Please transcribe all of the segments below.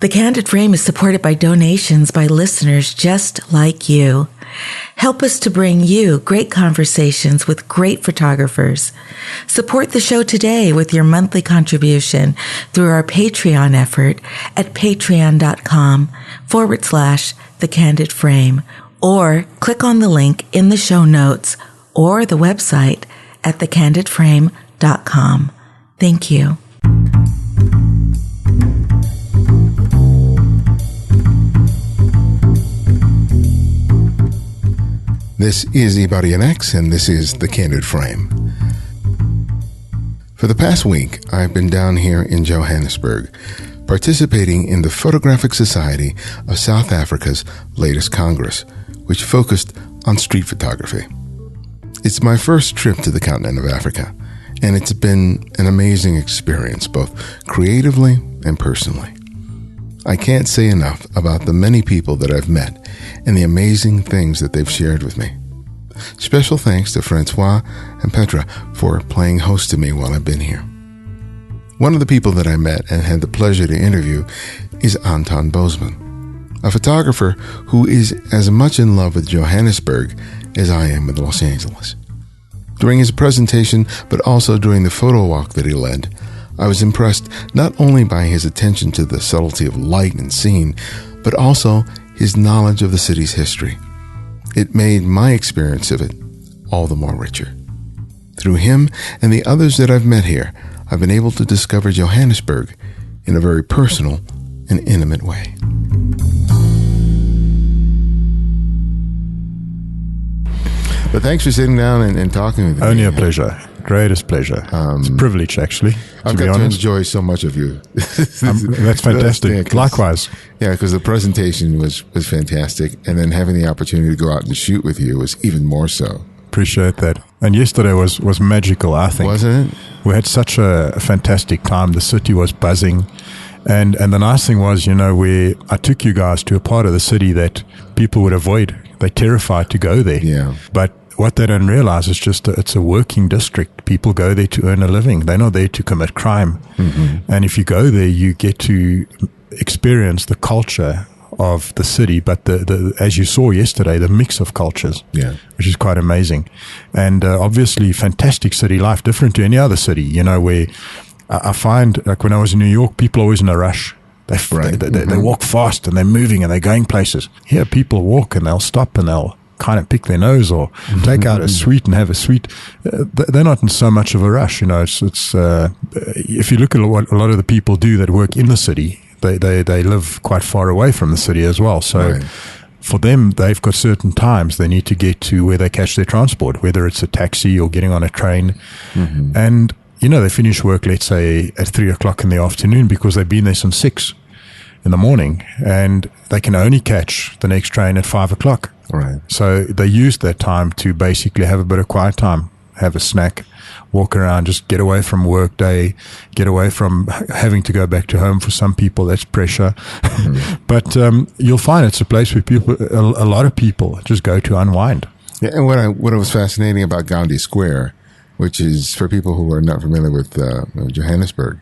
The Candid Frame is supported by donations by listeners just like you. Help us to bring you great conversations with great photographers. Support the show today with your monthly contribution through our Patreon effort at patreon.com/The Candid Frame, or click on the link in the show notes or the website at thecandidframe.com. Thank you. This is Ibarian and this is The Candid Frame. For the past week, I've been down here in Johannesburg, participating in the Photographic Society of South Africa's latest Congress, which focused on street photography. It's my first trip to the continent of Africa, and it's been an amazing experience, both creatively and personally. I can't say enough about the many people that I've met and the amazing things that they've shared with me. Special thanks to Francois and Petra for playing host to me while I've been here. One of the people that I met and had the pleasure to interview is Anton Bosman, a photographer who is as much in love with Johannesburg as I am with Los Angeles. During his presentation, but also during the photo walk that he led, I was impressed not only by his attention to the subtlety of light and scene, but also his knowledge of the city's history. It made my experience of it all the more richer. Through him and the others that I've met here, I've been able to discover Johannesburg in a very personal and intimate way. But thanks for sitting down and talking with me. Only a pleasure. Greatest pleasure. It's a privilege, actually. I've got to enjoy so much of you. That's fantastic. Likewise. Yeah, because the presentation was fantastic. And then having the opportunity to go out and shoot with you was even more so. Appreciate that. And yesterday was magical, I think. Wasn't it? We had such a fantastic time. The city was buzzing. And the nice thing was, I took you guys to a part of the city that people would avoid. They're terrified to go there. Yeah. But what they don't realize is just it's a working district. People go there to earn a living. They're not there to commit crime. Mm-hmm. And if you go there, you get to experience the culture of the city, but the as you saw yesterday, the mix of cultures, which is quite amazing. And obviously fantastic city life, different to any other city, where I find, like when I was in New York, people are always in a rush. They walk fast and they're moving and they're going places. Here people walk and they'll stop and they'll kind of pick their nose or take out a sweet and have a sweet. They're not in so much of a rush. It's if you look at what a lot of the people do that work in the city, they live quite far away from the city as well. So for them, they've got certain times they need to get to where they catch their transport, whether it's a taxi or getting on a train. Mm-hmm. And, they finish work, let's say, at 3:00 in the afternoon because they've been there since 6 in the morning, and they can only catch the next train at 5:00. Right. So they use that time to basically have a bit of quiet time, have a snack, walk around, just get away from work day, get away from having to go back to home. For some people, that's pressure. Mm-hmm. But you'll find it's a place where a lot of people just go to unwind. Yeah, and what was fascinating about Gandhi Square, which is, for people who are not familiar with Johannesburg,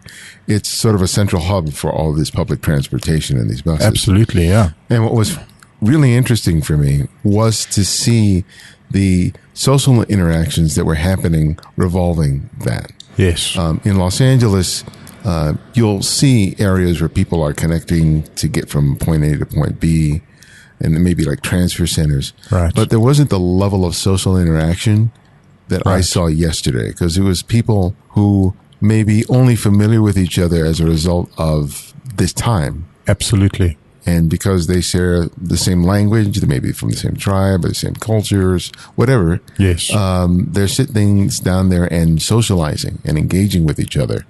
it's sort of a central hub for all of this public transportation and these buses. Absolutely, yeah. And what was really interesting for me was to see the social interactions that were happening revolving that. Yes. In Los Angeles, you'll see areas where people are connecting to get from point A to point B, and maybe like transfer centers. Right. But there wasn't the level of social interaction that I saw yesterday, because it was people who may be only familiar with each other as a result of this time. Absolutely. And because they share the same language, they may be from the same tribe, or the same cultures, whatever. Yes. They're sitting down there and socializing and engaging with each other.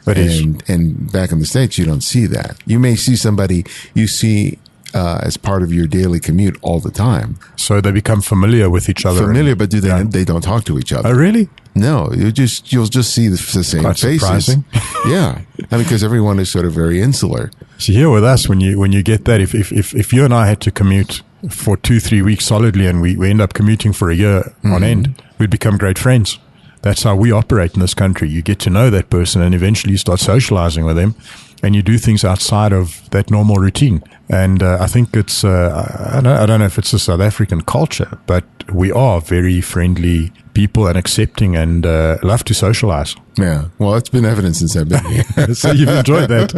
And back in the States, you don't see that. You may see somebody you see as part of your daily commute all the time. So they become familiar with each other. But they don't talk to each other. Oh, really? No, you'll just see the same quite faces. Surprising. Yeah, because everyone is sort of very insular. So here with us, when you get that, if you and I had to commute for 2-3 weeks solidly, and we end up commuting for a year on end, we'd become great friends. That's how we operate in this country. You get to know that person, and eventually you start socializing with them, and you do things outside of that normal routine. And I think it's, I don't know if it's a South African culture, but we are very friendly people and accepting and love to socialize. Yeah. Well, it's been evident since I've been here. So you've enjoyed that.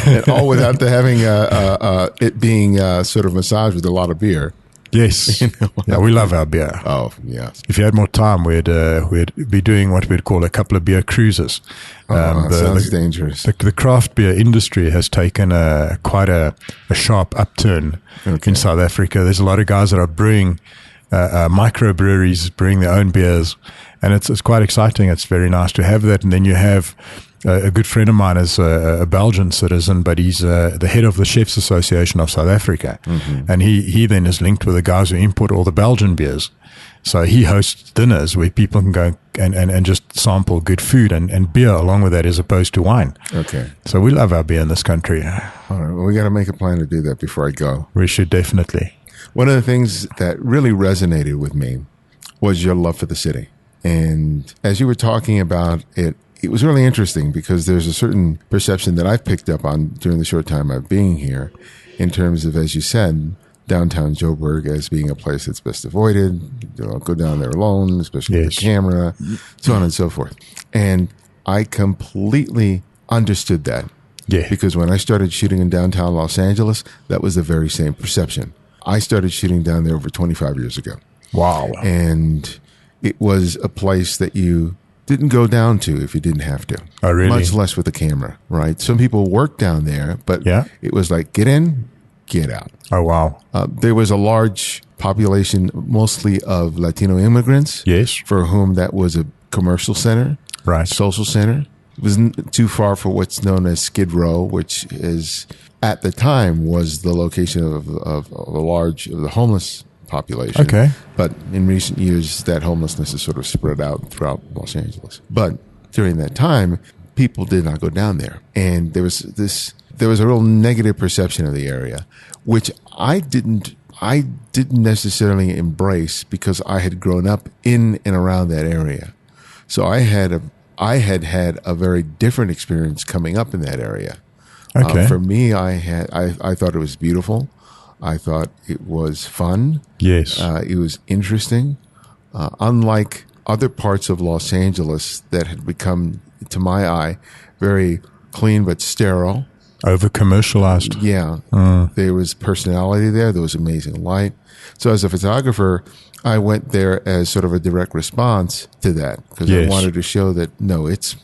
And all without having it being sort of massaged with a lot of beer. Yes. Yeah, we love our beer. Oh, yes. If you had more time, we'd be doing what we'd call a couple of beer cruises. Sounds dangerous. The craft beer industry has taken quite a sharp upturn in South Africa. There's a lot of guys that are brewing microbreweries, brewing their own beers, and it's quite exciting. It's very nice to have that. And then you have a good friend of mine is a Belgian citizen, but he's the head of the Chefs Association of South Africa. Mm-hmm. And he then is linked with the guys who import all the Belgian beers. So he hosts dinners where people can go and just sample good food and beer along with that, as opposed to wine. Okay. So we love our beer in this country. All right. Well, we got to make a plan to do that before I go. We should definitely. One of the things that really resonated with me was your love for the city. And as you were talking about it, it was really interesting because there's a certain perception that I've picked up on during the short time I've been here in terms of, as you said, downtown Joburg as being a place that's best avoided. You don't go down there alone, especially with a camera, so on and so forth. And I completely understood that. Yeah. Because when I started shooting in downtown Los Angeles, that was the very same perception. I started shooting down there over 25 years ago. Wow. And it was a place that you didn't go down to if you didn't have to. Oh, really? Much less with a camera, right? Some people work down there, but it was like, get in, get out. Oh, wow. There was a large population, mostly of Latino immigrants. Yes. For whom that was a commercial center. Right. Social center. It wasn't too far for what's known as Skid Row, which is, at the time, was the location of the homeless population. Okay. But in recent years, that homelessness is sort of spread out throughout Los Angeles. But during that time, people did not go down there. And there was a real negative perception of the area, which I didn't necessarily embrace because I had grown up in and around that area. So I had had a very different experience coming up in that area. Okay. For me, I thought it was beautiful. I thought it was fun. Yes. It was interesting. Unlike other parts of Los Angeles that had become, to my eye, very clean but sterile. Over-commercialized. Yeah. There was personality there. There was amazing light. So as a photographer, I went there as sort of a direct response to that because I wanted to show that, no, it's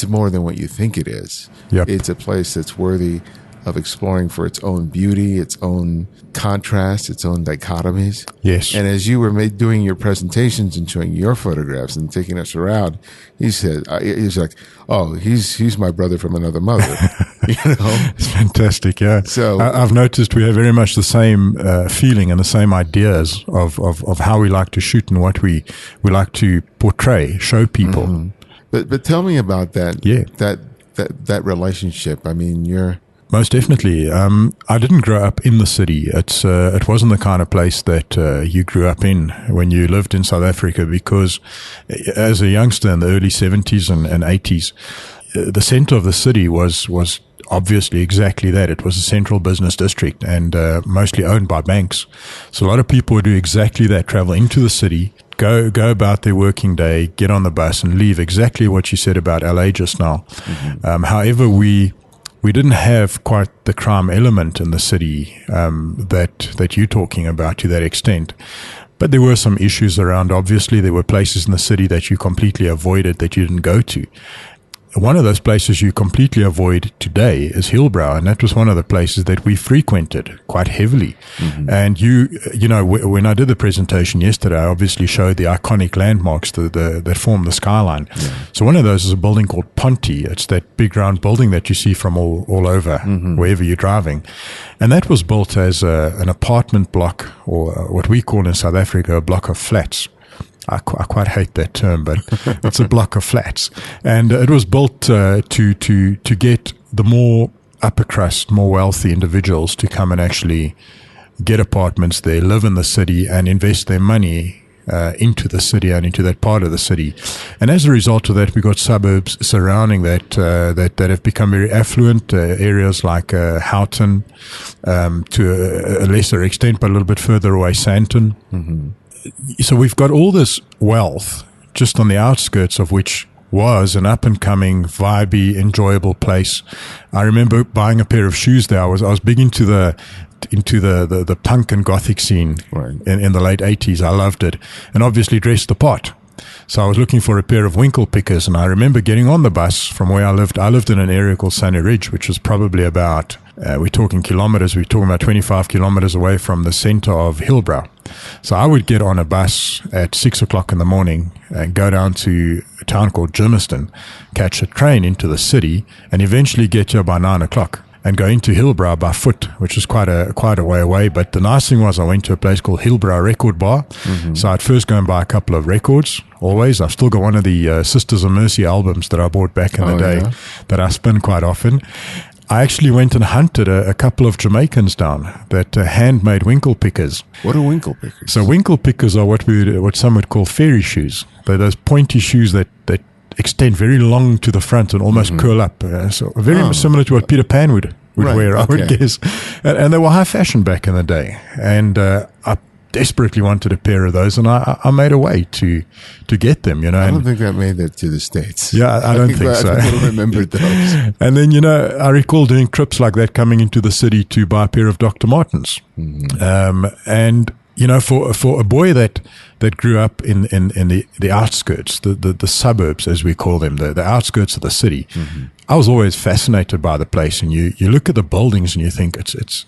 more than what you think it is. Yep. It's a place that's worthy of exploring for its own beauty, its own contrast, its own dichotomies. Yes. And as you were doing your presentations and showing your photographs and taking us around, he's like, oh, he's my brother from another mother. You know? It's fantastic, yeah. So I've noticed we have very much the same feeling and the same ideas of how we like to shoot and what we like to portray, show people. Mm-hmm. But tell me about that. Yeah. That relationship. I mean, you're... Most definitely. I didn't grow up in the city. It wasn't the kind of place that you grew up in when you lived in South Africa, because as a youngster in the early 70s and 80s, the center of the city was obviously exactly that. It was a central business district and mostly owned by banks. So a lot of people would do exactly that, travel into the city, go about their working day, get on the bus and leave. Exactly what you said about LA just now. Mm-hmm. However, we didn't have quite the crime element in the city that you're talking about to that extent. But there were some issues around. Obviously, there were places in the city that you completely avoided, that you didn't go to. One of those places you completely avoid today is Hillbrow, and that was one of the places that we frequented quite heavily. Mm-hmm. And you know, when I did the presentation yesterday, I obviously showed the iconic landmarks that form the skyline. Yeah. So one of those is a building called Ponte. It's that big round building that you see from all over, mm-hmm. wherever you're driving. And that was built as an apartment block, or what we call in South Africa a block of flats. I quite hate that term, but it's a block of flats. And it was built to get the more upper crust, more wealthy individuals to come and actually get apartments there, live in the city, and invest their money into the city and into that part of the city. And as a result of that, we got suburbs surrounding that that have become very affluent, areas like Houghton, to a lesser extent, but a little bit further away, Sandton. So we've got all this wealth just on the outskirts of which was an up-and-coming, vibey, enjoyable place. I remember buying a pair of shoes there. I was big into the punk and gothic scene in the late 80s. I loved it. And obviously dressed the part. So I was looking for a pair of winkle pickers, and I remember getting on the bus from where I lived. I lived in an area called Sunny Ridge, which was probably about, we're talking kilometers, we're talking about 25 kilometers away from the center of Hillbrow. So I would get on a bus at 6 o'clock in the morning and go down to a town called Germiston, catch a train into the city, and eventually get here by 9 o'clock. And go into Hillbrow by foot, which is quite a way away. But the nice thing was I went to a place called Hillbrow Record Bar. So I'd first go and buy a couple of records, always. I've still got one of the Sisters of Mercy albums that I bought back in the day that I spin quite often. I actually went and hunted a couple of Jamaicans down that handmade winkle pickers. What are winkle pickers? So winkle pickers are what some would call fairy shoes. They're those pointy shoes that extend very long to the front and almost curl up. So very similar to what Peter Pan would wear, I would guess. And they were high fashion back in the day. And I desperately wanted a pair of those, and I made a way to get them, you know. I don't think I made that to the States. Yeah, I don't think so. I don't remember those. And then, you know, I recall doing trips like that, coming into the city to buy a pair of Dr. Martens. And you know, for a boy that grew up in the outskirts, the suburbs, as we call them, the outskirts of the city, I was always fascinated by the place. And you look at the buildings and you think it's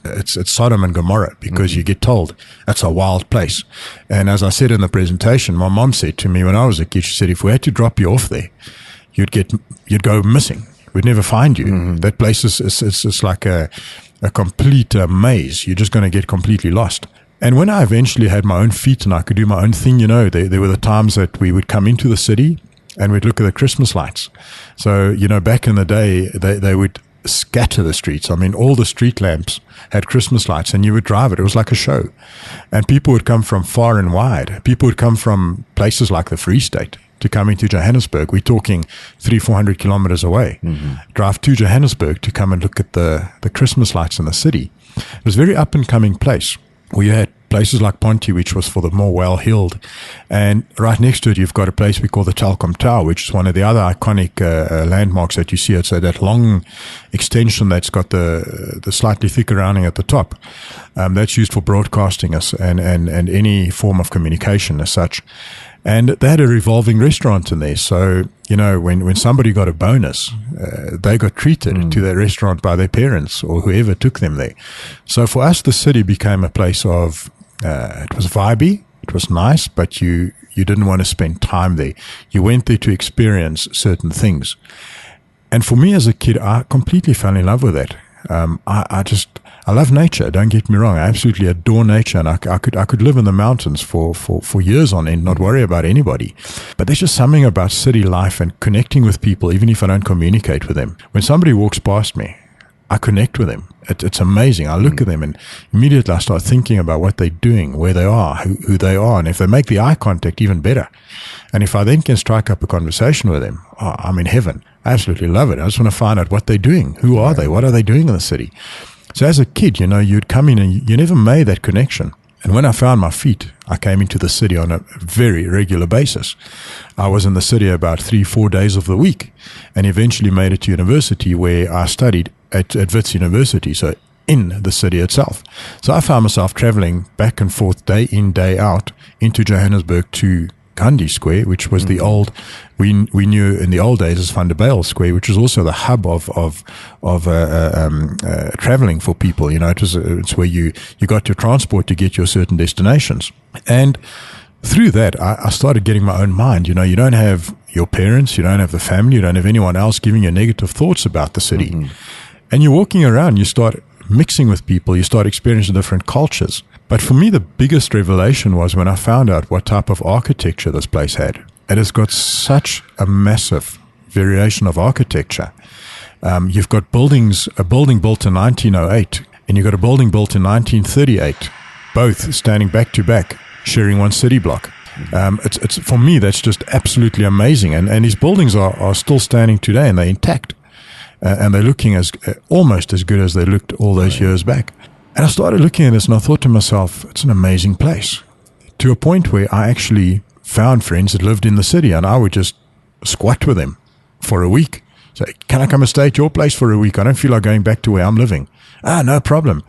Sodom and Gomorrah, because you get told it's a wild place. And as I said in the presentation, my mom said to me when I was a kid, she said, if we had to drop you off there, you'd go missing. We'd never find you. That place is like a complete maze. You're just going to get completely lost. And when I eventually had my own feet and I could do my own thing, you know, there were the times that we would come into the city and we'd look at the Christmas lights. So, you know, back in the day, they would scatter the streets. I mean, all the street lamps had Christmas lights, and you would drive it. It was like a show. And people would come from far and wide. People would come from places like the Free State to come into Johannesburg. We're talking 300-400 kilometers away. Drive to Johannesburg to come and look at the Christmas lights in the city. It was a very up-and-coming place. We had places like Ponty, which was for the more well-heeled. And right next to it, you've got a place we call the Telkom Tower, which is one of the other iconic landmarks that you see. It's that long extension that's got the slightly thicker rounding at the top. That's used for broadcasting and any form of communication as such. And they had a revolving restaurant in there. So, you know, when somebody got a bonus, they got treated to their restaurant by their parents or whoever took them there. So for us, the city became a place of, it was vibey, it was nice, but you didn't want to spend time there. You went there to experience certain things. And for me as a kid, I completely fell in love with that. I love nature. Don't get me wrong. I absolutely adore nature, and I could live in the mountains for years on end, not worry about anybody. But there's just something about city life and connecting with people, even if I don't communicate with them. When somebody walks past me, I connect with them. It's amazing. I look at them and immediately I start thinking about what they're doing, where they are, who they are, and if they make the eye contact, even better. And if I then can strike up a conversation with them, I'm in heaven. I absolutely love it. I just want to find out what they're doing. Who are they? What are they doing in the city? So as a kid, you know, you'd come in and you never made that connection. And when I found my feet, I came into the city on a very regular basis. I was in the city about 3-4 days of the week, and eventually made it to university, where I studied at Wits University, so in the city itself. So I found myself traveling back and forth day in, day out into Johannesburg to Gandhi Square, which was the old, we knew in the old days as Van der Bijl Square, which was also the hub of traveling for people. You know, it's where you got your transport to get your certain destinations. And through that, I started getting my own mind. You know, you don't have your parents, you don't have the family, you don't have anyone else giving you negative thoughts about the city. And you're walking around, you start mixing with people, you start experiencing different cultures. But for me, the biggest revelation was when I found out what type of architecture this place had. It has got such a massive variation of architecture. You've got buildings, a building built in 1908, and you've got a building built in 1938, both standing back to back, sharing one city block. It's for me, that's just absolutely amazing. And these buildings are still standing today, and they're intact. And they're looking almost as good as they looked all those years back. And I started looking at this, and I thought to myself, it's an amazing place. To a point where I actually found friends that lived in the city, and I would just squat with them for a week. Say, can I come and stay at your place for a week? I don't feel like going back to where I'm living. No problem.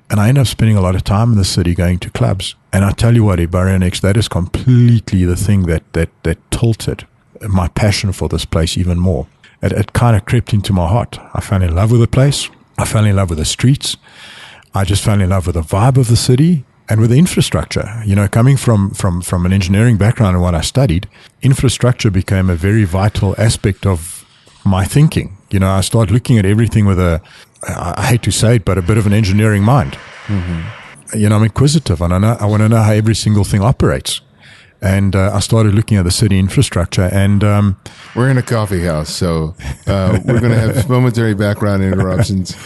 And I end up spending a lot of time in the city going to clubs. And I tell you what, Ibarionex, that is completely the thing that tilted my passion for this place even more. It kind of crept into my heart. I fell in love with the place. I fell in love with the streets. I just fell in love with the vibe of the city and with the infrastructure. You know, coming from an engineering background and what I studied, infrastructure became a very vital aspect of my thinking. You know, I started looking at everything with I hate to say it, but a bit of an engineering mind. Mm-hmm. You know, I'm inquisitive, and I want to know how every single thing operates. And I started looking at the city infrastructure, and we're in a coffee house, so we're going to have momentary background interruptions.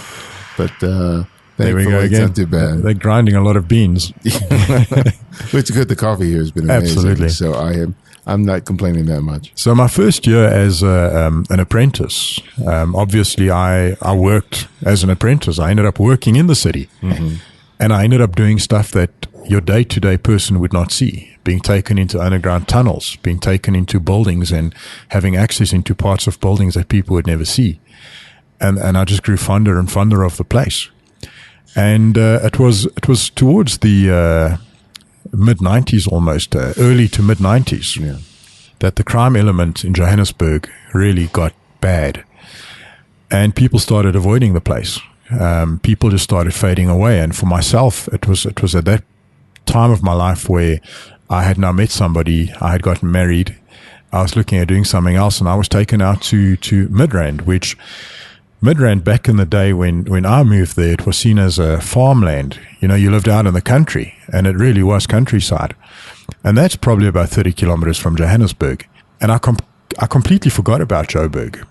But there we go again. It's not too bad. They're grinding a lot of beans. It's good. The coffee here has been amazing. Absolutely. So I'm not complaining that much. So my first year as an apprentice, obviously I worked as an apprentice. I ended up working in the city, mm-hmm. and I ended up doing stuff that your day-to-day person would not see, being taken into underground tunnels, being taken into buildings and having access into parts of buildings that people would never see. And I just grew fonder and fonder of the place. And it was towards the mid-90s almost, early to mid-90s, that the crime element in Johannesburg really got bad. And people started avoiding the place. People just started fading away. And for myself, it was at that time of my life where I had now met somebody, I had gotten married, I was looking at doing something else, and I was taken out to Midrand, which Midrand back in the day when I moved there, it was seen as a farmland. You know, you lived out in the country, and it really was countryside. And that's probably about 30 kilometers from Johannesburg. And I completely forgot about Joburg.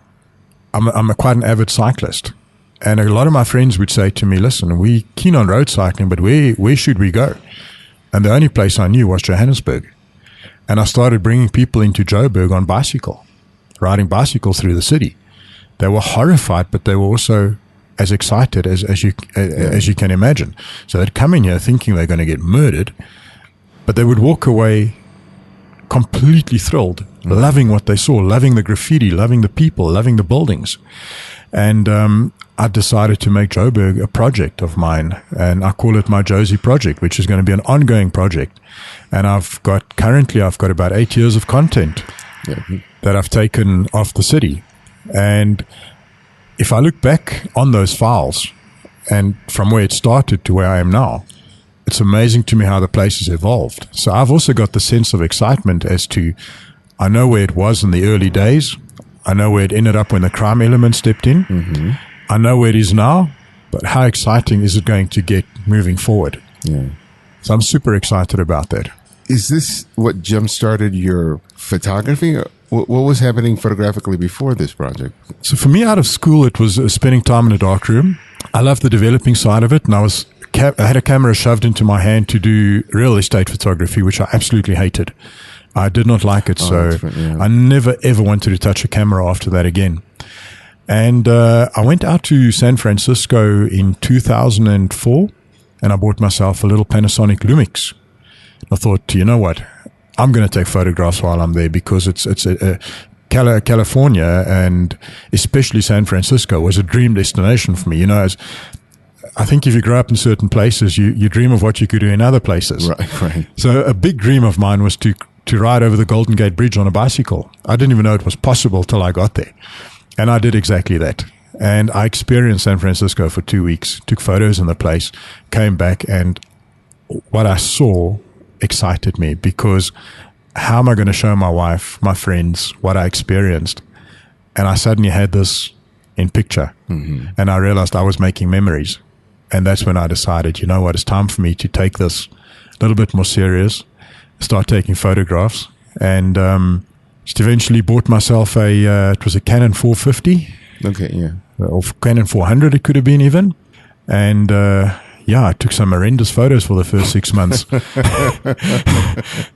I'm quite an avid cyclist. And a lot of my friends would say to me, listen, we're keen on road cycling, but where should we go? And the only place I knew was Johannesburg. And I started bringing people into Joburg on bicycle, riding bicycles through the city. They were horrified, but they were also as excited as you can imagine. So they'd come in here thinking they're going to get murdered, but they would walk away completely thrilled, loving what they saw, loving the graffiti, loving the people, loving the buildings. And I decided to make Joburg a project of mine, and I call it my Josie project, which is going to be an ongoing project. And currently I've got about 8 years of content that I've taken off the city. And if I look back on those files and from where it started to where I am now, it's amazing to me how the place has evolved. So I've also got the sense of excitement as to, I know where it was in the early days. I know where it ended up when the crime element stepped in. Mm-hmm. I know where it is now, but how exciting is it going to get moving forward? Yeah. So I'm super excited about that. Is this what jump-started your photography? What was happening photographically before this project? So for me, out of school, it was spending time in a dark room. I loved the developing side of it, and I had a camera shoved into my hand to do real estate photography, which I absolutely hated. I did not like it, I never, ever wanted to touch a camera after that again. And I went out to San Francisco in 2004, and I bought myself a little Panasonic Lumix. I thought, you know what? I'm going to take photographs while I'm there, because it's California, and especially San Francisco, was a dream destination for me. You know, I think if you grow up in certain places, you dream of what you could do in other places. Right. So a big dream of mine was to ride over the Golden Gate Bridge on a bicycle. I didn't even know it was possible till I got there. And I did exactly that. And I experienced San Francisco for 2 weeks, took photos in the place, came back, and what I saw excited me, because how am I going to show my wife, my friends, what I experienced? And I suddenly had this in picture. Mm-hmm. And I realized I was making memories. And that's when I decided, you know what, it's time for me to take this a little bit more serious, start taking photographs, and just eventually bought myself it was a Canon 450. Okay, yeah. Or Canon 400 it could have been even. And I took some horrendous photos for the first 6 months.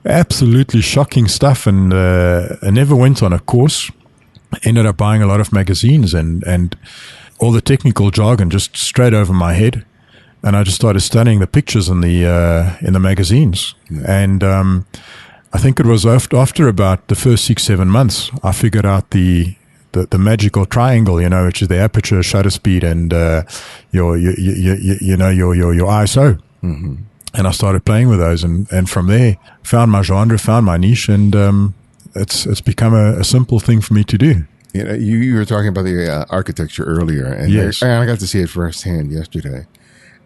Absolutely shocking stuff. And I never went on a course. Ended up buying a lot of magazines and all the technical jargon just straight over my head. And I just started studying the pictures in the magazines. And I think it was after about the first 6-7 months, I figured out the magical triangle, which is the aperture, shutter speed, and your ISO. Mm-hmm. And I started playing with those, and from there found my genre, found my niche, and it's become a simple thing for me to do. You were talking about the architecture earlier, and yes. I got to see it firsthand yesterday,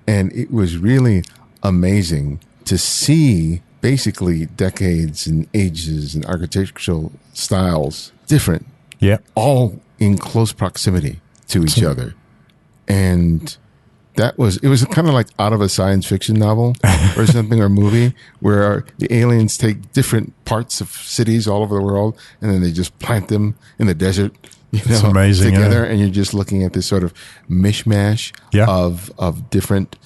and it was really amazing to see basically decades and ages and architectural styles different. Yeah. All in close proximity to each other. And it was kind of like out of a science fiction novel or something, or movie, where the aliens take different parts of cities all over the world and then they just plant them in the desert, it's amazing, together. And you're just looking at this sort of mishmash of different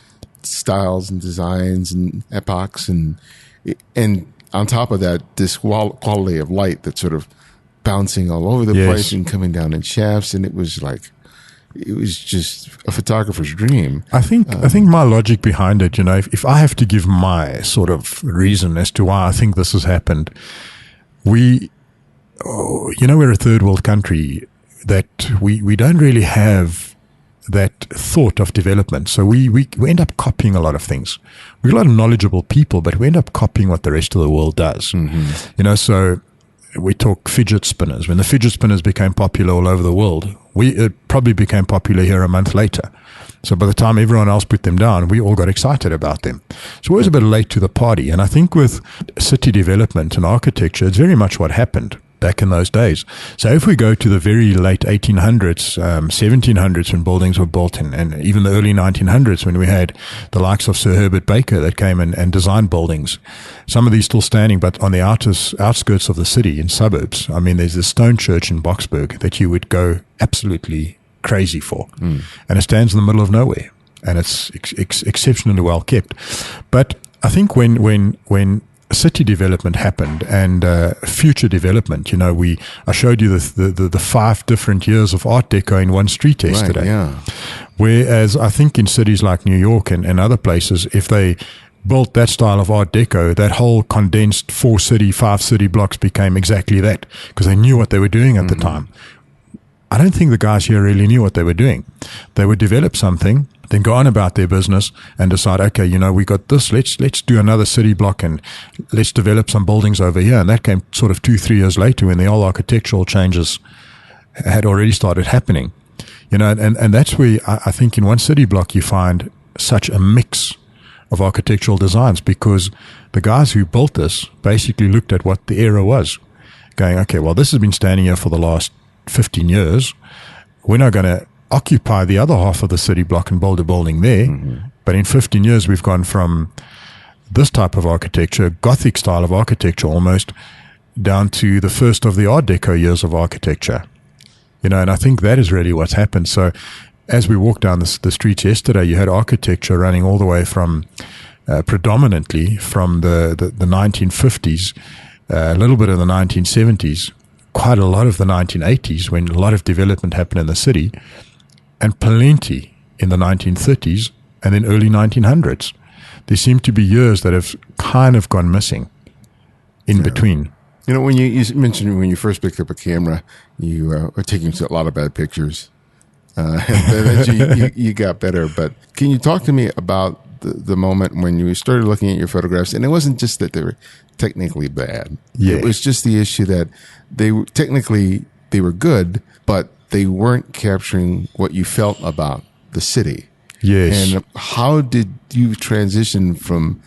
styles and designs and epochs. And on top of that, this quality of light that's sort of bouncing all over the place and coming down in shafts, and it was just a photographer's dream. I think my logic behind it, if I have to give my sort of reason as to why I think this has happened, we're a third world country that we don't really have that thought of development. So we end up copying a lot of things. We're a lot of knowledgeable people, but we end up copying what the rest of the world does. Mm-hmm. So we talk fidget spinners. When the fidget spinners became popular all over the world, it probably became popular here a month later. So by the time everyone else put them down, we all got excited about them. So we was a bit late to the party. And I think with city development and architecture, it's very much what happened back in those days. So if we go to the very late 1800s, 1700s when buildings were built, and even the early 1900s when we had the likes of Sir Herbert Baker that came and designed buildings, some of these still standing, but on the outskirts of the city in suburbs. I mean, there's this stone church in Boksburg that you would go absolutely crazy for. And it stands in the middle of nowhere, and it's exceptionally well kept. But I think when city development happened and future development, I showed you the 5 different years of Art Deco in one street yesterday. Right, yeah. Whereas I think in cities like New York and other places, if they built that style of Art Deco, that whole condensed 5 city blocks became exactly that, because they knew what they were doing at the time. I don't think the guys here really knew what they were doing. They would develop something, then go on about their business and decide, okay, we got this, let's do another city block and let's develop some buildings over here. And that came sort of 2-3 years later when the old architectural changes had already started happening. And that's where I think in one city block you find such a mix of architectural designs, because the guys who built this basically looked at what the era was, going, okay, well, this has been standing here for the last 15 years. We're not going to occupy the other half of the city block and build a building there. Mm-hmm. But in 15 years, we've gone from this type of architecture, Gothic style of architecture almost, down to the first of the Art Deco years of architecture. And I think that is really what's happened. So as we walked down the streets yesterday, you had architecture running all the way from predominantly from the 1950s, a little bit of the 1970s, quite a lot of the 1980s when a lot of development happened in the city, and plenty in the 1930s and then early 1900s. There seem to be years that have kind of gone missing in between. When you mentioned when you first picked up a camera, you were taking a lot of bad pictures. And eventually you got better. But can you talk to me about the moment when you started looking at your photographs? And it wasn't just that they were technically bad. Yeah. It was just the issue that they were good, but they weren't capturing what you felt about the city. Yes. And how did you transition from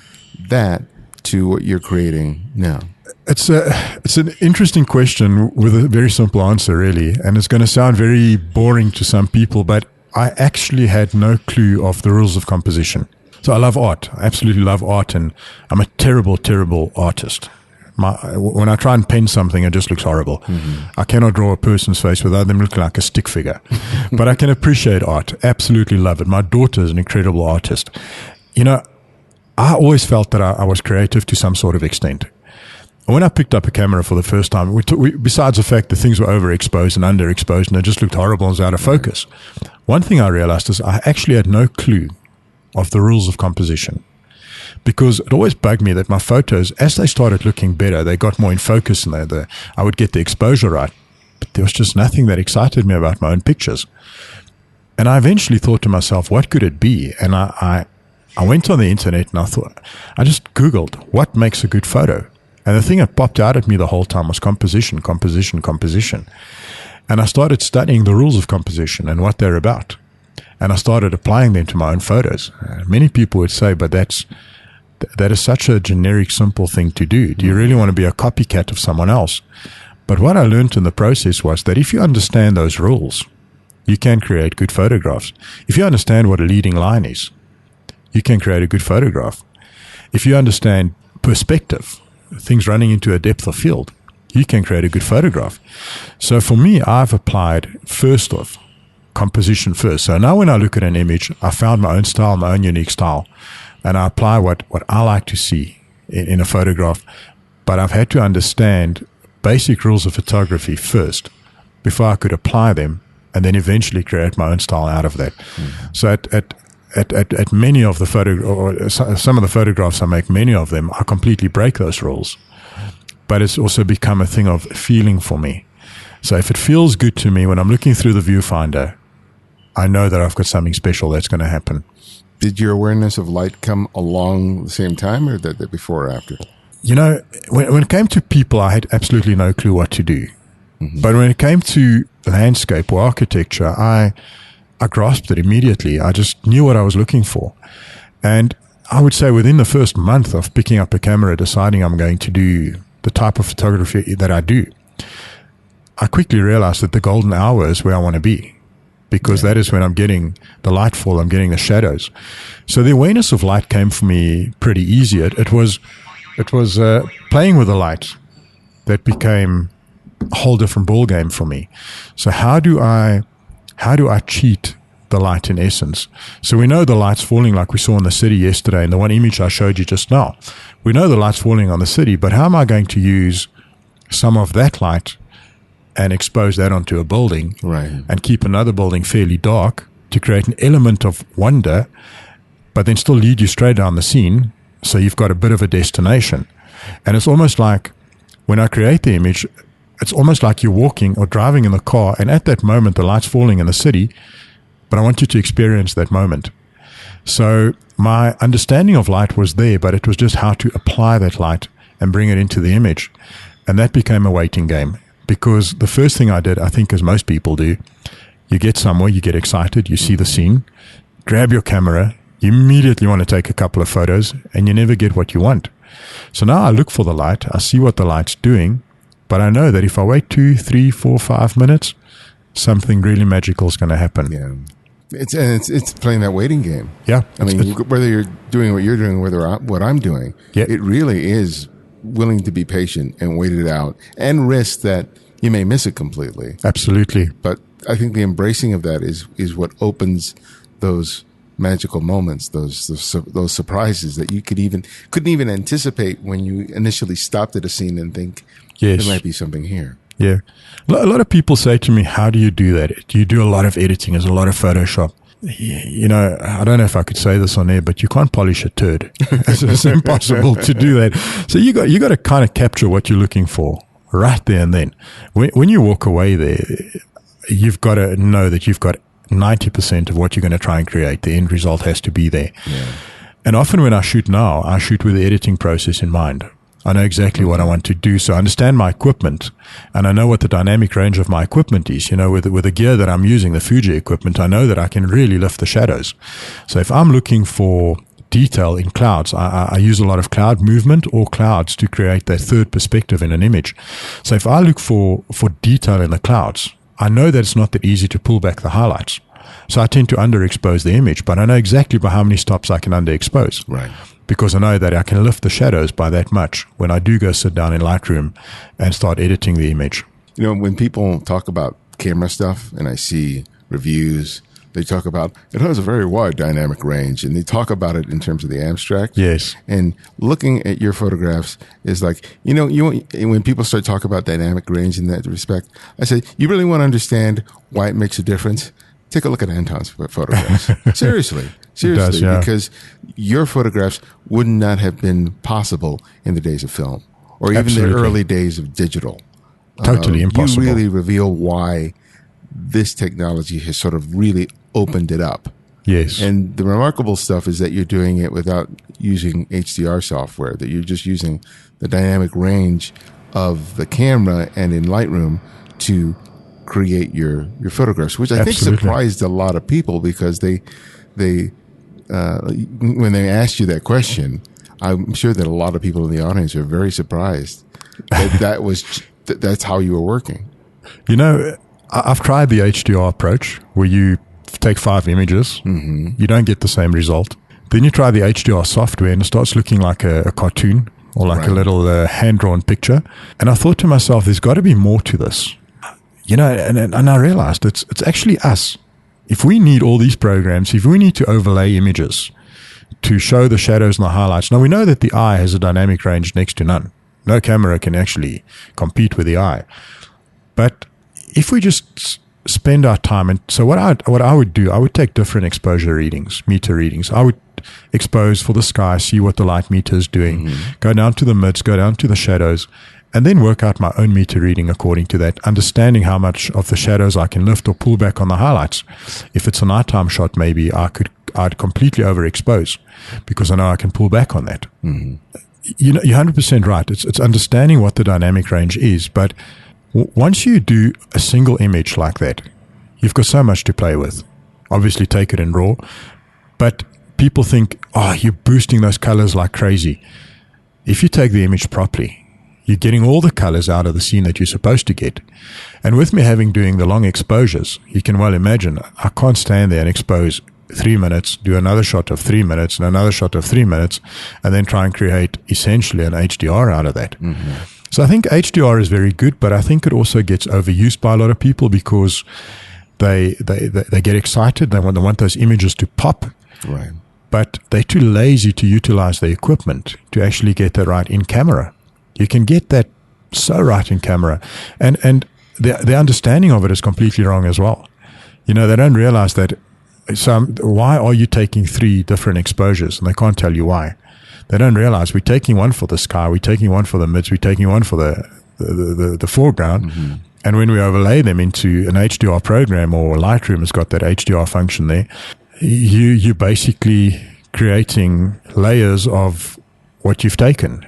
that to what you're creating now? It's an interesting question with a very simple answer, really. And it's going to sound very boring to some people, but I actually had no clue of the rules of composition. So I love art. I absolutely love art, and I'm a terrible, terrible artist. When I try and pen something, it just looks horrible. Mm-hmm. I cannot draw a person's face without them looking like a stick figure. But I can appreciate art. Absolutely love it. My daughter is an incredible artist. I always felt that I was creative to some sort of extent. When I picked up a camera for the first time, besides the fact that things were overexposed and underexposed and it just looked horrible and was out of focus, one thing I realized is I actually had no clue of the rules of composition, because it always bugged me that my photos, as they started looking better, they got more in focus and I would get the exposure right. But there was just nothing that excited me about my own pictures. And I eventually thought to myself, what could it be? And I went on the internet and I just Googled what makes a good photo. And the thing that popped out at me the whole time was composition. And I started studying the rules of composition and what they're about. And I started applying them to my own photos. Many people would say, but that is such a generic, simple thing to do. Do you really want to be a copycat of someone else? But what I learned in the process was that if you understand those rules, you can create good photographs. If you understand what a leading line is, you can create a good photograph. If you understand perspective, things running into a depth of field, you can create a good photograph. So for me, I've applied first off composition first. So now when I look at an image, I found my own style, my own unique style, and I apply what I like to see in a photograph. But I've had to understand basic rules of photography first before I could apply them and then eventually create my own style out of that. Mm-hmm. So at many of the some of the photographs I make, many of them, I completely break those rules. But it's also become a thing of feeling for me. So if it feels good to me when I'm looking through the viewfinder, I know that I've got something special that's going to happen. Did your awareness of light come along the same time, or that before or after? When it came to people, I had absolutely no clue what to do. Mm-hmm. But when it came to landscape or architecture, I grasped it immediately. I just knew what I was looking for. And I would say within the first month of picking up a camera, deciding I'm going to do the type of photography that I do, I quickly realized that the golden hour is where I want to be, because that is when I'm getting the light fall, I'm getting the shadows. So the awareness of light came for me pretty easy. It was playing with the light that became a whole different ball game for me. So how do I cheat the light in essence? So we know the light's falling like we saw in the city yesterday in the one image I showed you just now. We know the light's falling on the city, but how am I going to use some of that light and expose that onto a building, right, and keep another building fairly dark to create an element of wonder, but then still lead you straight down the scene so you've got a bit of a destination? And it's almost like when I create the image, it's almost like you're walking or driving in the car, and at that moment the light's falling in the city, but I want you to experience that moment. So my understanding of light was there, but it was just how to apply that light and bring it into the image. And that became a waiting game, because the first thing I did, I think as most people do, you get somewhere, you get excited, you see the scene, grab your camera, you immediately want to take a couple of photos, and you never get what you want. So now I look for the light, I see what the light's doing, but I know that if I wait 2, 3, 4, 5 minutes, something really magical is going to happen. Yeah. It's playing that waiting game. Yeah. I mean, whether you're doing what you're doing, what I'm doing, it really is willing to be patient and wait it out and risk that you may miss it completely. Absolutely. But I think the embracing of that is what opens those magical moments, those surprises that you couldn't even anticipate when you initially stopped at a scene and think, there might be something here. Yeah. A lot of people say to me, how do you do that? Do you do a lot of editing? Is a lot of Photoshop? I don't know if I could say this on air, but you can't polish a turd. It's impossible to do that. So you got to kind of capture what you're looking for right there and then. When you walk away there, you've got to know that you've got 90% of what you're going to try and create. The end result has to be there. Yeah. And often when I shoot now, I shoot with the editing process in mind. I know exactly what I want to do. So I understand my equipment, and I know what the dynamic range of my equipment is. With the gear that I'm using, the Fuji equipment, I know that I can really lift the shadows. So if I'm looking for detail in clouds, I use a lot of cloud movement or clouds to create that third perspective in an image. So if I look for detail in the clouds, I know that it's not that easy to pull back the highlights. So I tend to underexpose the image, but I know exactly by how many stops I can underexpose. Right. Because I know that I can lift the shadows by that much when I do go sit down in Lightroom and start editing the image. When people talk about camera stuff and I see reviews they talk about it has a very wide dynamic range, and they talk about it in terms of the abstract. Yes. And looking at your photographs is like, when people start talking about dynamic range in that respect, I say, you really want to understand why it makes a difference? Take a look at Anton's photographs. Seriously, does, yeah. Because your photographs would not have been possible in the days of film or even the early days of digital. Totally impossible. You really reveal why this technology has sort of really opened it up. Yes. And the remarkable stuff is that you're doing it without using HDR software, that you're just using the dynamic range of the camera and in Lightroom to create your photographs, which I think surprised a lot of people because they when they asked you that question, I'm sure that a lot of people in the audience are very surprised that that's how you were working. I've tried the HDR approach where you take 5 images, you don't get the same result. Then you try the HDR software and it starts looking like a cartoon or like a little hand-drawn picture. And I thought to myself, there's got to be more to this. And I realized it's actually us. If we need all these programs, if we need to overlay images to show the shadows and the highlights. Now, we know that the eye has a dynamic range next to none. No camera can actually compete with the eye. But if we just spend our time, and so what I would do, I would take different exposure readings, meter readings. I would expose for the sky, see what the light meter is doing, go down to the mids, go down to the shadows, and then work out my own meter reading according to that, understanding how much of the shadows I can lift or pull back on the highlights. If it's a nighttime shot, maybe I'd completely overexpose because I know I can pull back on that. You're 100% right. It's understanding what the dynamic range is, but once you do a single image like that, you've got so much to play with. Obviously, take it in RAW, but people think, you're boosting those colors like crazy. If you take the image properly, you're getting all the colors out of the scene that you're supposed to get. And with me doing the long exposures, you can well imagine, I can't stand there and expose 3 minutes, do another shot of 3 minutes and another shot of 3 minutes, and then try and create essentially an HDR out of that. So I think HDR is very good, but I think it also gets overused by a lot of people because they get excited. They want those images to pop. Right. But they're too lazy to utilize the equipment to actually get that right in camera. You can get that so right in camera. And the understanding of it is completely wrong as well. They don't realize that. So why are you taking 3 different exposures? And they can't tell you why. They don't realize we're taking one for the sky, we're taking one for the mids, we're taking one for the foreground. And when we overlay them into an HDR program, or Lightroom has got that HDR function there, you're basically creating layers of what you've taken.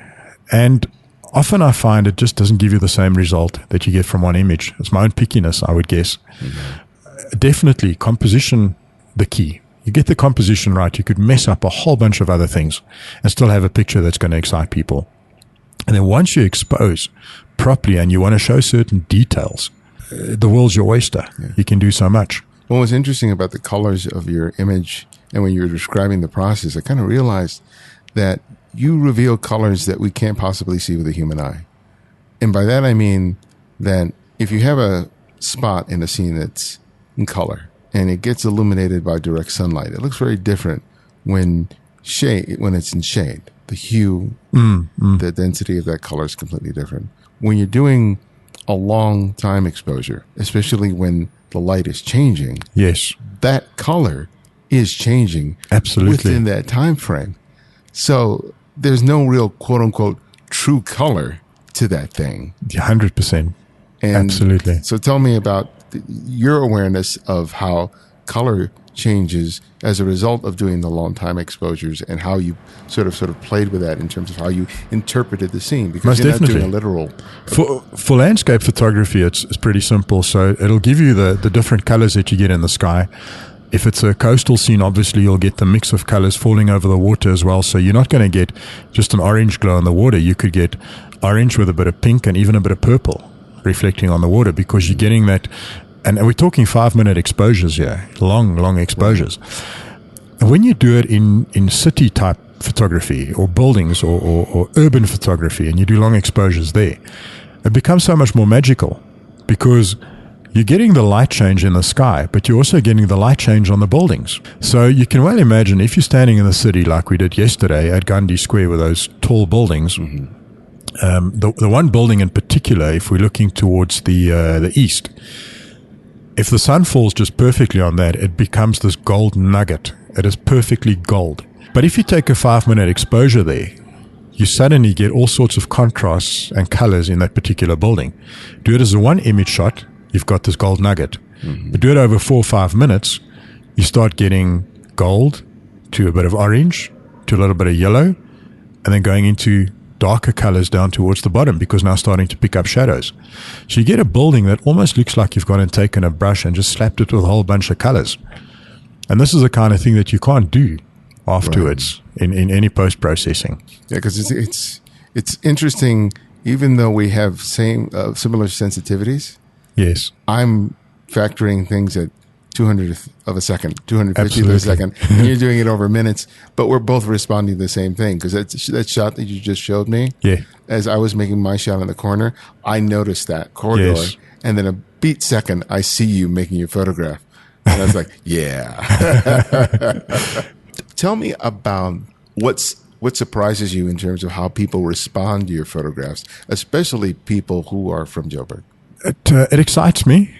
And often I find it just doesn't give you the same result that you get from one image. It's my own pickiness, I would guess. Definitely composition, the key. You get the composition right, you could mess up a whole bunch of other things and still have a picture that's going to excite people. And then once you expose properly and you want to show certain details, the world's your oyster. You can do so much. Well, what's interesting about the colors of your image, and when you were describing the process, I kind of realized that you reveal colors that we can't possibly see with the human eye. And by that I mean that if you have a spot in a scene that's in color, and it gets illuminated by direct sunlight, it looks very different when it's in shade. The hue, the density of that color is completely different. When you're doing a long time exposure, especially when the light is changing, yes, that color is changing absolutely within that time frame. So there's no real quote unquote true color to that thing. 100%. Absolutely. So tell me about your awareness of how color changes as a result of doing the long time exposures, and how you sort of played with that in terms of how you interpreted the scene, because most you're definitely. not doing a literal. For landscape photography, it's pretty simple. So it'll give you the different colors that you get in the sky. If it's a coastal scene, obviously you'll get the mix of colors falling over the water as well. So you're not going to get just an orange glow on the water. You could get orange with a bit of pink and even a bit of purple reflecting on the water, because you're getting that. And we're talking 5-minute exposures here, long exposures. And when you do it in city type photography or buildings or urban photography, and you do long exposures there, it becomes so much more magical, because you're getting the light change in the sky, but you're also getting the light change on the buildings. So you can well imagine if you're standing in the city like we did yesterday at Gandhi Square with those tall buildings, the one building in particular, if we're looking towards the east, if the sun falls just perfectly on that, it becomes this gold nugget. It is perfectly gold. But if you take a 5-minute exposure there, you suddenly get all sorts of contrasts and colors in that particular building. Do it as a one image shot, you've got this gold nugget. But do it over 4 or 5 minutes, you start getting gold to a bit of orange, to a little bit of yellow, and then going into darker colors down towards the bottom because now starting to pick up shadows. So you get a building that almost looks like you've gone and taken a brush and just slapped it with a whole bunch of colors. And this is the kind of thing that you can't do afterwards in any post-processing. Yeah, because it's interesting, even though we have similar sensitivities. Yes. I'm factoring things at 200th of a second, 250th Absolutely. of a second, and you're doing it over minutes, but we're both responding to the same thing. Because that shot that you just showed me, as I was making my shot in the corner, I noticed that corridor, and then a beat second, I see you making your photograph. And I was like, yeah. Tell me about what surprises you in terms of how people respond to your photographs, especially people who are from Joburg. It excites me.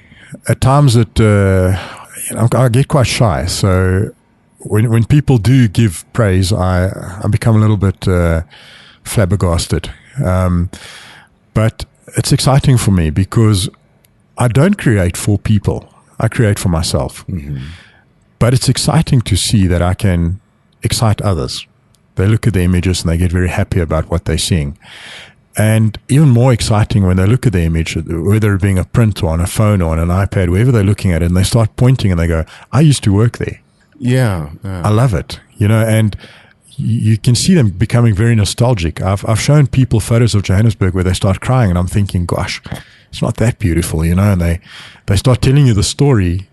At times I get quite shy. So when people do give praise, I become a little bit flabbergasted. But it's exciting for me because I don't create for people. I create for myself. But it's exciting to see that I can excite others. They look at the images and they get very happy about what they're seeing. And even more exciting when they look at the image, whether it being a print or on a phone or on an iPad, wherever they're looking at it, and they start pointing and they go, I used to work there. Yeah. I love it, and you can see them becoming very nostalgic. I've shown people photos of Johannesburg where they start crying and I'm thinking, gosh, it's not that beautiful, and they start telling you the story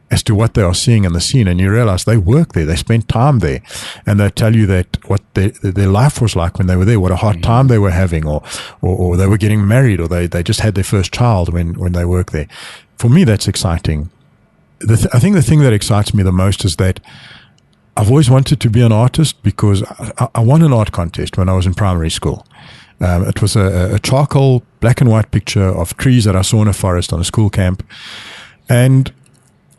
as to what they are seeing in the scene, and you realize they work there, they spent time there, and they tell you that what their life was like when they were there, what a hard time they were having, or they were getting married, or they just had their first child when they worked there. For me, that's exciting. I think the thing that excites me the most is that I've always wanted to be an artist because I won an art contest when I was in primary school. It was a charcoal black and white picture of trees that I saw in a forest on a school camp, and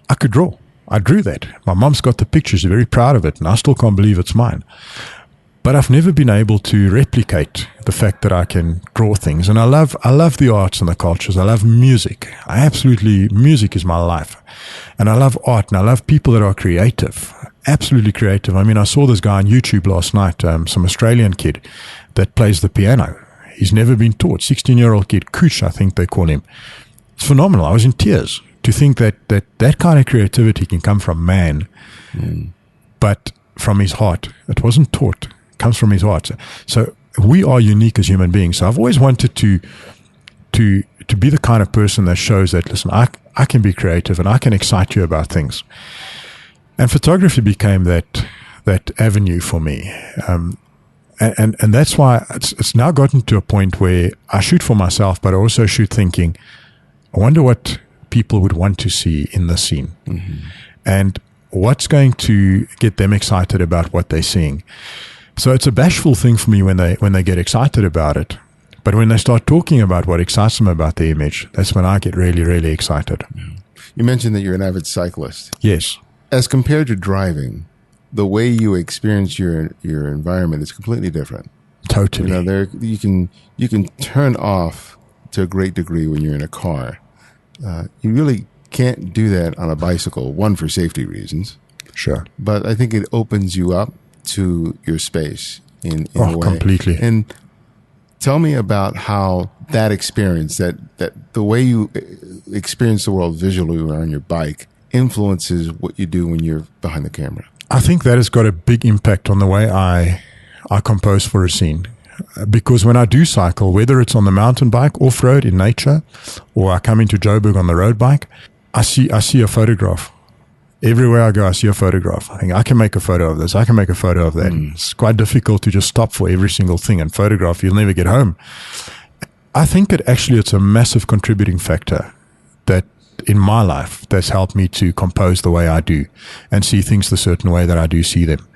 I could draw. I drew that. My mom's got the picture. She's very proud of it, and I still can't believe it's mine. But I've never been able to replicate the fact that I can draw things. And I love the arts and the cultures. I love music. Music is my life. And I love art, and I love people that are creative. Absolutely creative. I mean, I saw this guy on YouTube last night, some Australian kid that plays the piano. He's never been taught. 16-year-old kid, Kush, I think they call him. It's phenomenal. I was in tears to think that kind of creativity can come from man, but from his heart. It wasn't taught. It comes from his heart. So we are unique as human beings. So I've always wanted to be the kind of person that shows that, listen, I can be creative and I can excite you about things. And photography became that avenue for me. And that's why it's now gotten to a point where I shoot for myself, but I also shoot thinking, I wonder what people would want to see in the scene, and what's going to get them excited about what they're seeing. So it's a bashful thing for me when they get excited about it, but when they start talking about what excites them about the image, that's when I get really, really excited. You mentioned that you're an avid cyclist. Yes. As compared to driving, the way you experience your environment is completely different. Totally. You can turn off to a great degree when you're in a car. You really can't do that on a bicycle, one, for safety reasons. Sure. But I think it opens you up to your space in a way. Completely. And tell me about how that experience, that the way you experience the world visually on your bike, influences what you do when you're behind the camera. I think that has got a big impact on the way I compose for a scene. Because when I do cycle, whether it's on the mountain bike, off-road in nature, or I come into Joburg on the road bike, I see a photograph. Everywhere I go, I see a photograph. I think I can make a photo of this. I can make a photo of that. It's quite difficult to just stop for every single thing and photograph. You'll never get home. I think it's a massive contributing factor that in my life that's helped me to compose the way I do and see things the certain way that I do see them.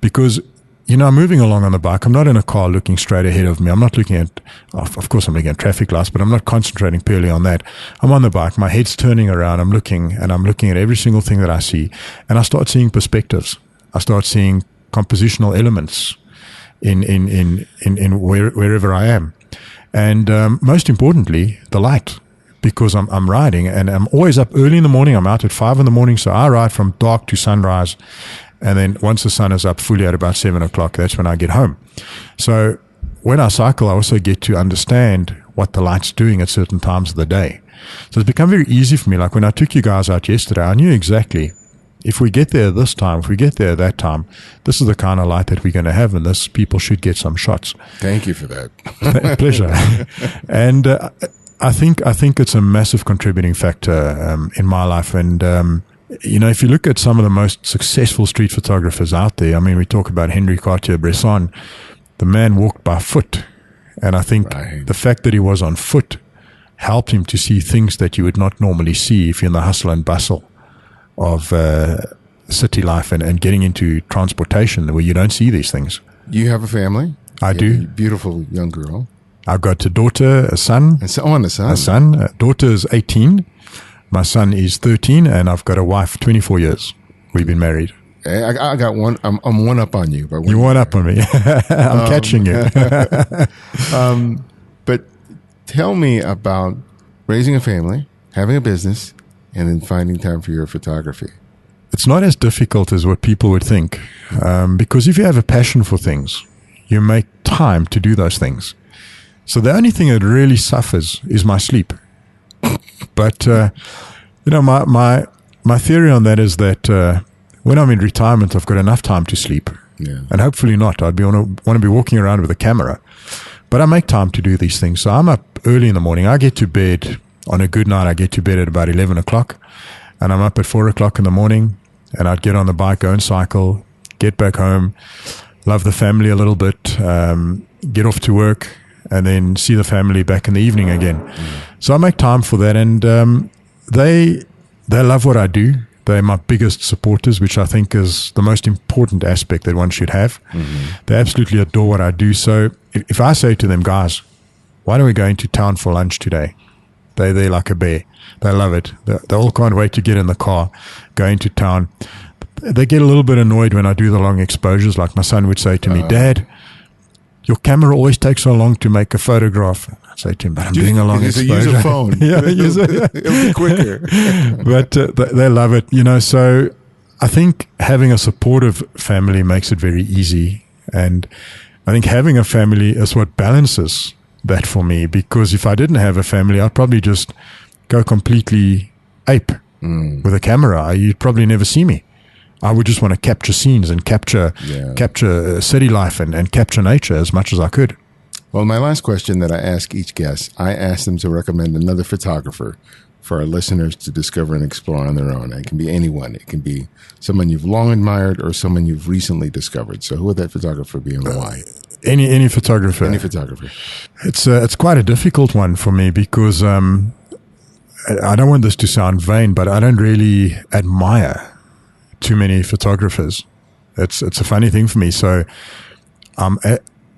Because, I'm moving along on the bike. I'm not in a car looking straight ahead of me. I'm not looking at, of course I'm looking at traffic lights, but I'm not concentrating purely on that. I'm on the bike. My head's turning around. I'm looking at every single thing that I see. And I start seeing perspectives. I start seeing compositional elements in wherever I am. And most importantly, the light, because I'm riding and I'm always up early in the morning. I'm out at 5 in the morning. So I ride from dark to sunrise. And then once the sun is up fully at about 7 o'clock, that's when I get home. So when I cycle, I also get to understand what the light's doing at certain times of the day. So it's become very easy for me. Like when I took you guys out yesterday, I knew exactly if we get there this time, if we get there that time, this is the kind of light that we're going to have, and this people should get some shots. Thank you for that. Pleasure. And I think it's a massive contributing factor in my life. And if you look at some of the most successful street photographers out there, I mean, we talk about Henry Cartier-Bresson. The man walked by foot. And I think the fact that he was on foot helped him to see things that you would not normally see if you're in the hustle and bustle of city life and getting into transportation where you don't see these things. You have a family? I do. A beautiful young girl. I've got a daughter, a son. A son. A son. Daughter is 18. My son is 13, and I've got a wife, 24 years. We've been married. I got one. I'm one up on you. You one up on me. I'm catching you. But tell me about raising a family, having a business, and then finding time for your photography. It's not as difficult as what people would think, because if you have a passion for things, you make time to do those things. So the only thing that really suffers is my sleep. But, my theory on that is that when I'm in retirement, I've got enough time to sleep. Yeah. And hopefully not. I'd want to be walking around with a camera. But I make time to do these things. So I'm up early in the morning. I get to bed, on a good night, I get to bed at about 11 o'clock. And I'm up at 4 o'clock in the morning. And I'd get on the bike, go and cycle, get back home, love the family a little bit, get off to work, and then see the family back in the evening again. So I make time for that, and they love what I do. They're my biggest supporters, which I think is the most important aspect that one should have. Mm-hmm. They absolutely adore what I do. So if I say to them, guys, why don't we go into town for lunch today? They're like a bear. They love it. They all can't wait to get in the car, go into town. They get a little bit annoyed when I do the long exposures. Like my son would say to me, Dad, your camera always takes so long to make a photograph. I'd say to him, but I'm doing a long exposure. Use a phone. It'll be quicker. But they love it, So I think having a supportive family makes it very easy. And I think having a family is what balances that for me. Because if I didn't have a family, I'd probably just go completely ape with a camera. You'd probably never see me. I would just want to capture scenes and capture city life and capture nature as much as I could. Well, my last question that I ask each guest, I ask them to recommend another photographer for our listeners to discover and explore on their own. It can be anyone. It can be someone you've long admired or someone you've recently discovered. So who would that photographer be and why? Any photographer. Any photographer. It's quite a difficult one for me because I don't want this to sound vain, but I don't really admire too many photographers. It's a funny thing for me. So I'm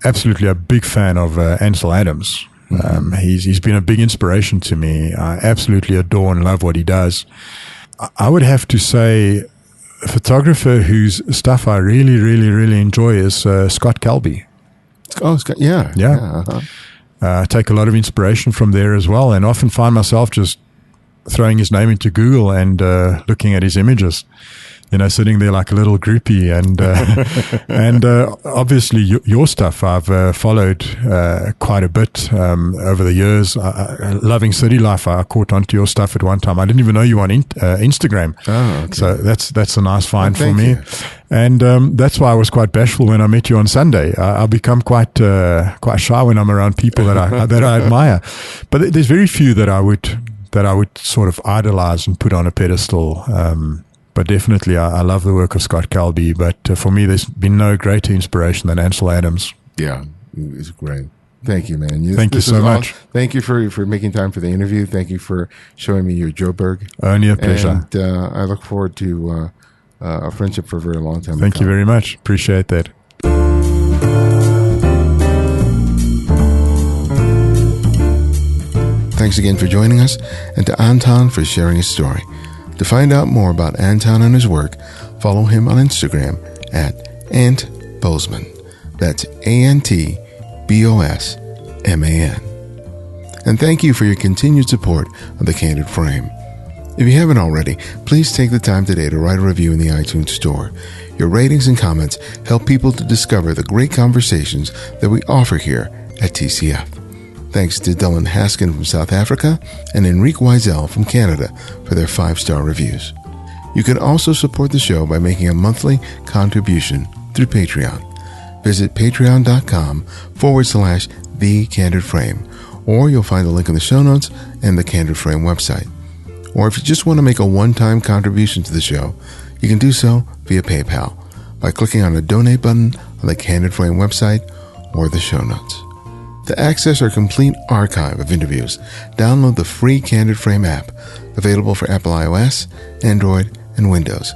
absolutely a big fan of Ansel Adams. He's been a big inspiration to me. I absolutely adore and love what he does. I would have to say a photographer whose stuff I really, really, really enjoy is Scott Kelby. Oh, Scott, yeah. Uh-huh. I take a lot of inspiration from there as well, and often find myself just throwing his name into Google and looking at his images. Sitting there like a little groupie, and obviously your stuff I've followed quite a bit over the years. Loving city life, I caught onto your stuff at one time. I didn't even know you were on Instagram. Oh, okay. So that's a nice find for me. You. And that's why I was quite bashful when I met you on Sunday. I become quite shy when I'm around people that I admire. But there's very few that I would sort of idolize and put on a pedestal. But definitely, I love the work of Scott Kelby. But for me, there's been no greater inspiration than Ansel Adams. Yeah, he's great. Thank you, man. Thank you so much. Thank you for making time for the interview. Thank you for showing me your Joburg. Only a pleasure. And I look forward to a friendship for a very long time. Thank you very much. Appreciate that. Thanks again for joining us, and to Anton for sharing his story. To find out more about Anton and his work, follow him on Instagram at Ant Bosman. That's ANTBOSMAN. And thank you for your continued support of The Candid Frame. If you haven't already, please take the time today to write a review in the iTunes Store. Your ratings and comments help people to discover the great conversations that we offer here at TCF. Thanks to Dylan Haskin from South Africa and Enrique Wiesel from Canada for their 5-star reviews. You can also support the show by making a monthly contribution through Patreon. Visit patreon.com/The Candid Frame, or you'll find a link in the show notes and the Candid Frame website. Or if you just want to make a one-time contribution to the show, you can do so via PayPal by clicking on the donate button on the Candid Frame website or the show notes. To access our complete archive of interviews, download the free Candid Frame app, available for Apple iOS, Android, and Windows.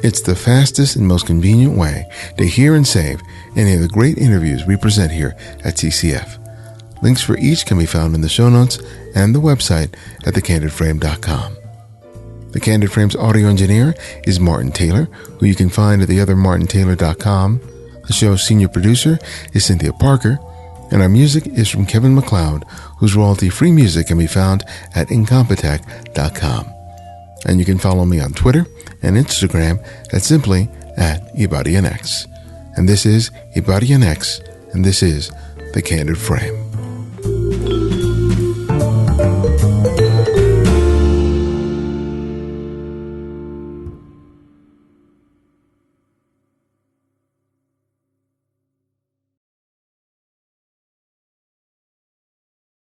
It's the fastest and most convenient way to hear and save any of the great interviews we present here at TCF. Links for each can be found in the show notes and the website at thecandidframe.com. The Candid Frame's audio engineer is Martin Taylor, who you can find at theothermartintaylor.com. The show's senior producer is Cynthia Parker, and our music is from Kevin MacLeod, whose royalty-free music can be found at incompetech.com. And you can follow me on Twitter and Instagram at simply @IbadianX. And this is IbadianX, and this is The Candid Frame.